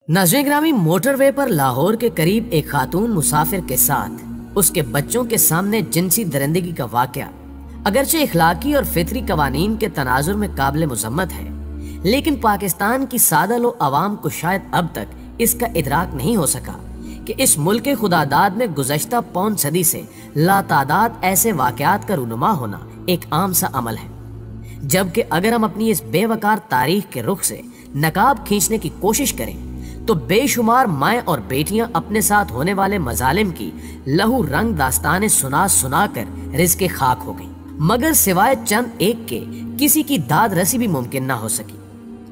नाज़रीन ग्रामी, मोटरवे पर लाहौर के करीब एक खातून मुसाफिर के साथ उसके बच्चों के सामने जिनसी दरिंदगी का वाक़या अगरचे इखलाकी और फितरी कवानीन के तनाजुर में काबिल मुज़म्मत है, लेकिन पाकिस्तान की सादा लो अवाम को शायद अब तक इसका इदराक नहीं हो सका कि इस मुल्क के खुदादाद में गुज़श्ता पौन सदी से लातादाद ऐसे वाक़यात का रूनुमा होना एक आम सा अमल है। जबकि अगर हम अपनी इस बेवकार तारीख के रुख से नकाब खींचने की कोशिश करें तो बेशुमार माएँ और बेटियां अपने साथ होने वाले मजालिम की लहू रंग दास्तानें सुना सुना कर रिज़्क़े खाक हो गई, मगर सिवाय चंद एक के किसी की दाद रसी भी मुमकिन ना हो सकी,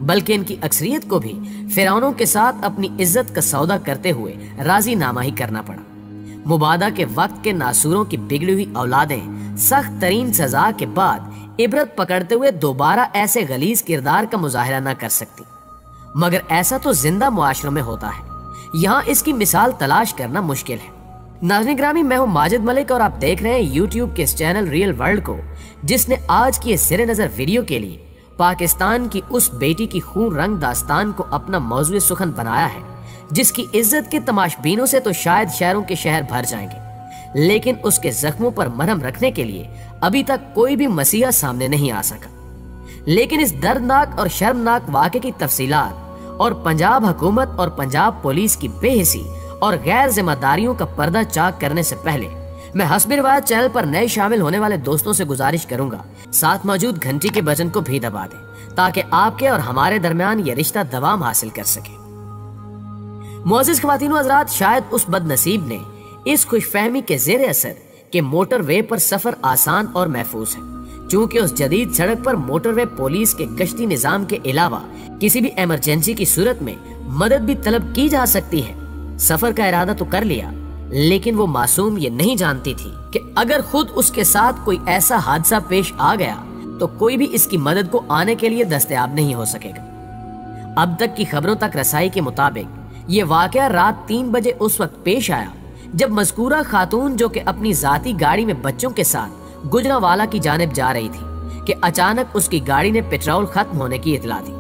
बल्कि इनकी अक्सरियत को भी फिरौनों के साथ अपनी इज्जत का सौदा करते हुए राजी नामा ही करना पड़ा। मुबादा के वक्त के नासूरों की बिगड़ी हुई औलादें सख्त तरीन सजा के बाद इबरत पकड़ते हुए दोबारा ऐसे गलीज किरदार का मुजाहरा न कर सकती, मगर ऐसा तो जिंदा मुआशरों में होता है। यहाँ इसकी मिसाल तलाश करना मुश्किल है। नाज़रीन ग्रामी, मैं हूँ माजिद मलिक और आप देख रहे हैं यूट्यूब के इस चैनल रियल वर्ल्ड को, जिसने आज की इस सिरे नजर वीडियो के लिए पाकिस्तान की उस बेटी की खून रंग दास्तान को अपना मौजूद सुखन बनाया है, जिसकी इज्जत के तमाशबीनों से तो शायद शहरों के शहर भर जाएंगे, लेकिन उसके जख्मों पर मरहम रखने के लिए अभी तक कोई भी मसीहा सामने नहीं आ सका। लेकिन इस दर्दनाक और शर्मनाक वाक़े की तफसीलात और पंजाब हुकूमत और पंजाब पुलिस की बेहिसी और गैर जिम्मेदारियों का पर्दा चाक करने से पहले मैं हस्बे रिवायत चैनल पर नए शामिल होने वाले दोस्तों से गुजारिश करूंगा साथ मौजूद घंटी के बटन को भी दबा दें, ताकि आपके और हमारे दरमियान यह रिश्ता दवाम हासिल कर सके। मुअज़्ज़िज़ ख़वातीन व हज़रात, शायद उस बदनसीब ने इस खुशफहमी के ज़ेर असर के मोटर वे पर सफर आसान और महफूज है, चूँकि उस जदीद सड़क पर मोटरवे पुलिस के गश्ती निज़ाम के अलावा किसी भी इमरजेंसी की सूरत में मदद भी तलब की जा सकती है। सफर का इरादा तो कर लिया, लेकिन वो मासूम ये नहीं जानती थी कि अगर खुद उसके साथ कोई ऐसा हादसा पेश आ गया तो कोई भी इसकी मदद को आने के लिए दस्तयाब नहीं हो सकेगा। अब तक की खबरों तक रसाई के मुताबिक ये वाकया रात 3 बजे उस वक्त पेश आया जब मज़कूरा खातून, जो कि अपनी जाती गाड़ी में बच्चों के साथ गुजरांवाला की जानिब जा रही थी, कि अचानक उसकी गाड़ी ने पेट्रोल खत्म होने की इतला दी,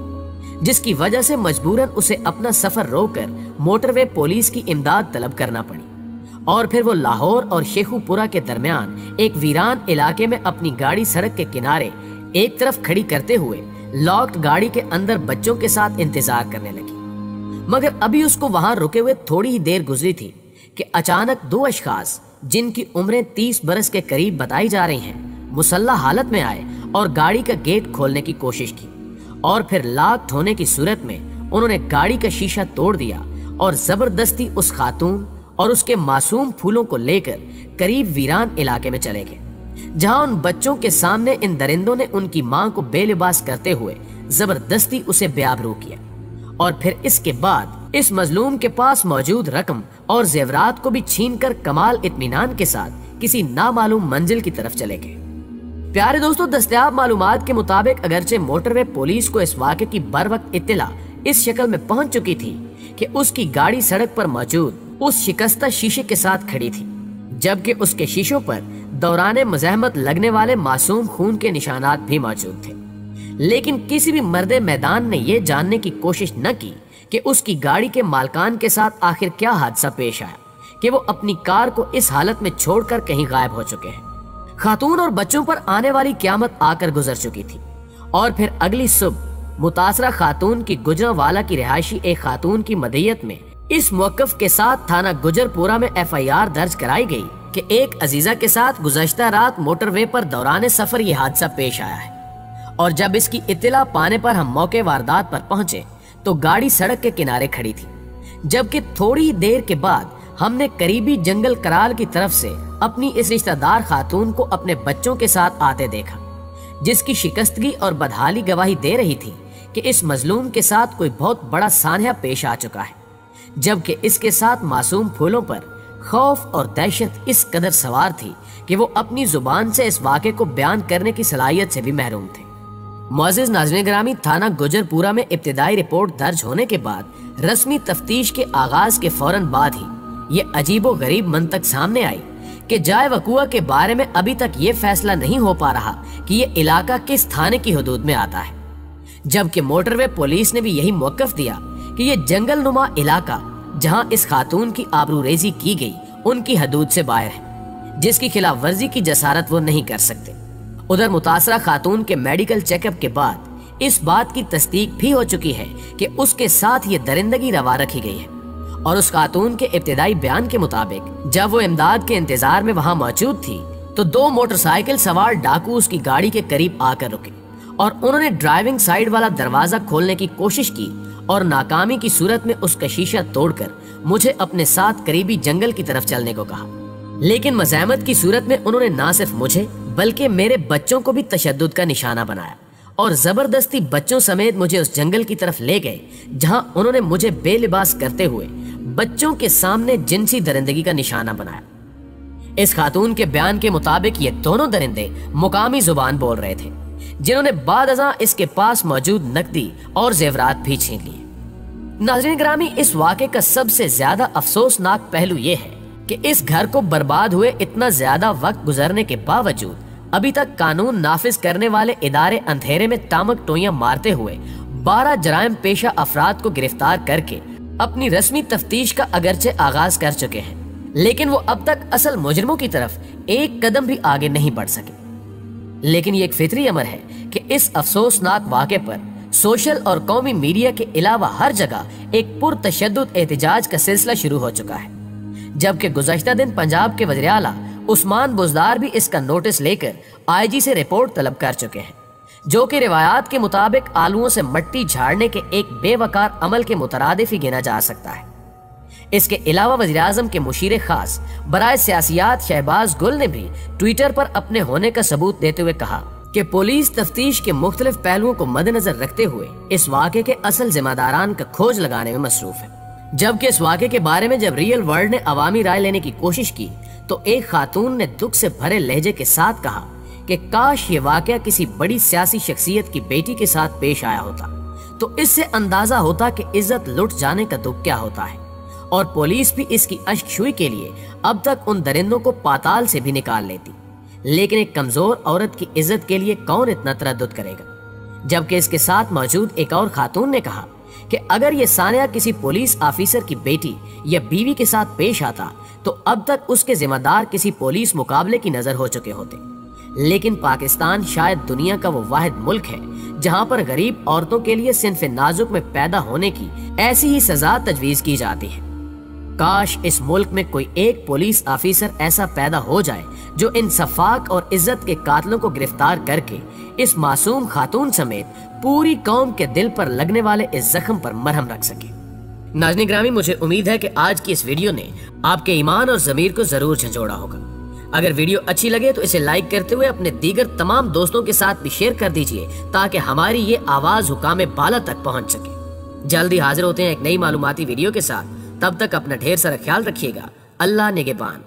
जिसकी वजह से मजबूरन उसे अपना सफर रोककर मोटरवे पुलिस की इमदाद तलब करना पड़ी। और फिर वो लाहौर और शेखुपुरा के दरमियान एक वीरान इलाके में अपनी गाड़ी सड़क के किनारे एक तरफ खड़ी करते हुए लॉक्ड गाड़ी के अंदर बच्चों के साथ इंतजार करने लगी। मगर अभी उसको वहां रुके हुए थोड़ी ही देर गुजरी थी कि अचानक 2 अशखास, जिनकी उम्रें 30 बरस के करीब बताई जा रही हैं, मुसल्लह हालत में आए और गाड़ी का गेट खोलने की कोशिश की, और फिर लॉक्ड होने की सूरत में उन्होंने गाड़ी का शीशा तोड़ दिया और जबरदस्ती उस खातून और उसके मासूम फूलों को लेकर करीब वीरान इलाके में चले गए, जहां उन बच्चों के सामने इन दरिंदों ने उनकी मां को बेलिबास करते हुए जबरदस्ती उसे बेआबरू किया, और फिर इसके बाद इस मजलूम के पास मौजूद रकम और जेवरात को भी छीनकर कमाल इत्मीनान के साथ किसी नामालूम मंजिल की तरफ चले गए। प्यारे दोस्तों, दस्तयाब मालूमात के मुताबिक अगरचे मोटरवे पुलिस को इस वाक़े की बर वक्त इत्तला इस शक्ल में पहुंच चुकी थी कि उसकी गाड़ी सड़क पर मौजूद उस शिकस्ता शीशे के साथ खड़ी थी, जबकि उसके शीशों पर दौराने मज़हमत लगने वाले मासूम खून के निशानात भी मौजूद थे। लेकिन किसी भी मर्दे मैदान ने यह जानने की कोशिश न की कि उसकी गाड़ी के मालकान के साथ आखिर क्या हादसा पेश आया कि वो अपनी कार को इस हालत में छोड़कर कहीं गायब हो चुके हैं। खातून और बच्चों पर आने वाली क़यामत आकर गुजर चुकी थी, और फिर अगली सुबह मुतासरा खातून की गुजरांवाला की रिहायशी एक खातून की मदईयत में इस मौक़िफ़ के साथ थाना गुजरपुरा में FIR दर्ज कराई गई कि एक अजीजा के साथ गुज़श्ता रात मोटरवे पर दौरान सफर ये हादसा पेश आया है। और जब इसकी इत्तला पाने पर हम मौके वारदात पर पहुंचे तो गाड़ी सड़क के किनारे खड़ी थी, जबकि थोड़ी देर के बाद हमने करीबी जंगल कराल की तरफ से अपनी इस रिश्तेदार खातून को अपने बच्चों के साथ आते देखा, जिसकी शिकस्तगी और बदहाली गवाही दे रही थी कि इस मजलूम के साथ कोई बहुत बड़ा सान्या पेश आ चुका है, जबकि इसके साथ मासूम फूलों पर खौफ और दहशत इस कदर सवार थी कि वो अपनी जुबान से इस वाक़े को बयान करने की सलाहियत से भी महरूम थे। मुअज़्ज़िज़ नाज़रीन ग्रामी, थाना गुजरपुरा में इब्तिदाई रिपोर्ट दर्ज होने के बाद रस्मी तफ्तीश के आगाज के फौरन बाद ही ये अजीबो गरीब मंतक सामने आई कि जाए वक़ुआ के बारे में अभी तक ये फैसला नहीं हो पा रहा कि ये इलाका किस थाने की हदूद में आता है, जबकि मोटरवे पुलिस ने भी यही मौक़िफ़ दिया کہ یہ جنگل نما علاقہ جہاں اس خاتون کی آبروریزی کی گئی ان کی حدود سے باہر ہے، جس کی خلاف ورزی کی جسارت وہ نہیں کر سکتے۔ ادھر متاثرہ خاتون کے میڈیکل چیک اپ کے بعد اس بات کی تصدیق بھی ہو چکی ہے کہ اس کے ساتھ یہ درندگی روا رکھی گئی ہے، اور اس خاتون کے ابتدائی بیان کے مطابق جب وہ امداد کے انتظار میں وہاں موجود تھی تو 2 موٹر سائیکل سوار ڈاکو اس کی گاڑی کے قریب آ کر رکے اور انہوں نے ڈرائیونگ سائیڈ والا دروازہ کھولنے کی کوشش کی اور ناکامی کی صورت میں اس کا شیشہ توڑ کر مجھے اپنے ساتھ قریبی جنگل کی طرف چلنے کو کہا۔ لیکن مزاحمت کی صورت میں انہوں نے نہ صرف مجھے بلکہ میرے بچوں کو بھی تشدد کا نشانہ بنایا اور زبردستی بچوں سمیت مجھے اس جنگل کی طرف لے گئے جہاں انہوں نے مجھے بے لباس کرتے ہوئے بچوں کے سامنے جنسی درندگی کا نشانہ بنایا۔ اس خاتون کے بیان کے مطابق یہ دونوں درندے مقامی زبان بول رہے تھے، جنہوں نے بعد ازاں اس کے پاس موجود نقدی اور زیورات بھی چھین لیے۔ ناظرین گرامی، اس واقعے کا سب سے زیادہ افسوسناک پہلو یہ ہے کہ اس گھر کو برباد ہوئے اتنا زیادہ وقت گزرنے کے باوجود ابھی تک قانون نافذ کرنے والے ادارے اندھیرے میں تامک ٹوئیاں مارتے ہوئے 12 جرائم پیشہ افراد کو گرفتار کر کے اپنی رسمی تفتیش کا اگرچہ آغاز کر چکے ہیں، لیکن وہ اب تک اصل مجرموں کی طرف ایک قدم بھی آگے نہیں بڑھ سکے۔ لیکن یہ ایک فطری امر ہے کہ اس افسوسناک واقعے پر سوشل اور قومی میڈیا کے علاوہ ہر جگہ ایک پرتشدد احتجاج کا سلسلہ شروع ہو چکا ہے، جبکہ گزشتہ دن پنجاب کے وزیر اعلیٰ عثمان بزدار بھی اس کا نوٹس لے کر آئی جی سے رپورٹ طلب کر چکے ہیں، جو کہ روایات کے مطابق آلوؤں سے مٹی جھاڑنے کے ایک بے وقار عمل کے مترادف ہی گنا جا سکتا ہے۔ اس کے علاوہ وزیراعظم کے مشیر خاص برائے سیاسیات شہباز گل نے بھی ٹویٹر پر اپنے ہونے کا ثبوت دیتے ہوئے کہا کہ پولیس تفتیش کے مختلف پہلوؤں کو مد نظر رکھتے ہوئے اس واقعے کے اصل ذمہ داران کا کھوج لگانے میں مصروف ہے۔ جبکہ اس واقعے کے بارے میں جب ریئل ورلڈ نے عوامی رائے لینے کی کوشش کی تو ایک خاتون نے دکھ سے بھرے لہجے کے ساتھ کہا کہ کاش یہ واقعہ کسی بڑی سیاسی شخصیت کی بیٹی کے ساتھ پیش آیا ہوتا تو اس سے اندازہ ہوتا کہ عزت لٹ جانے کا دکھ کیا ہوتا ہے، اور پولیس بھی اس کی اشک شوئی کے لیے اب تک ان درندوں کو پاتال سے بھی نکال لیتی۔ لیکن ایک کمزور عورت کی عزت کے لیے کون اتنا تردد کرے گا؟ جبکہ اس کے ساتھ موجود ایک اور خاتون نے کہا کہ اگر یہ سانحہ کسی پولیس آفیسر کی بیٹی یا بیوی کے ساتھ پیش آتا تو اب تک اس کے ذمہ دار کسی پولیس مقابلے کی نظر ہو چکے ہوتے۔ لیکن پاکستان شاید دنیا کا وہ واحد ملک ہے جہاں پر غریب عورتوں کے لیے صنف نازک میں پیدا ہونے کی ایسی ہی سزا تجویز کی جاتی ہے۔ کاش اس ملک میں کوئی ایک پولیس آفیسر ایسا پیدا ہو جائے جو ان صفاق اور عزت کے قاتلوں کو گرفتار کر کے اس معصوم خاتون سمیت پوری قوم کے دل پر لگنے والے اس زخم پر مرہم رکھ سکے۔ ناظرین گرامی، مجھے امید ہے کہ آج کی اس ویڈیو نے آپ کے ایمان اور ضمیر کو ضرور جھنجھوڑا ہوگا۔ اگر ویڈیو اچھی لگے تو اسے لائک کرتے ہوئے اپنے دیگر تمام دوستوں کے ساتھ بھی شیئر کر دیجئے تاکہ ہماری یہ آواز حکام بالا تک پہنچ سکے۔ جلدی حاضر ہوتے ہیں ایک نئی معلوماتی ویڈیو کے ساتھ، تب تک اپنا ڈھیر سارا خیال رکھیے گا۔ اللہ نگہبان۔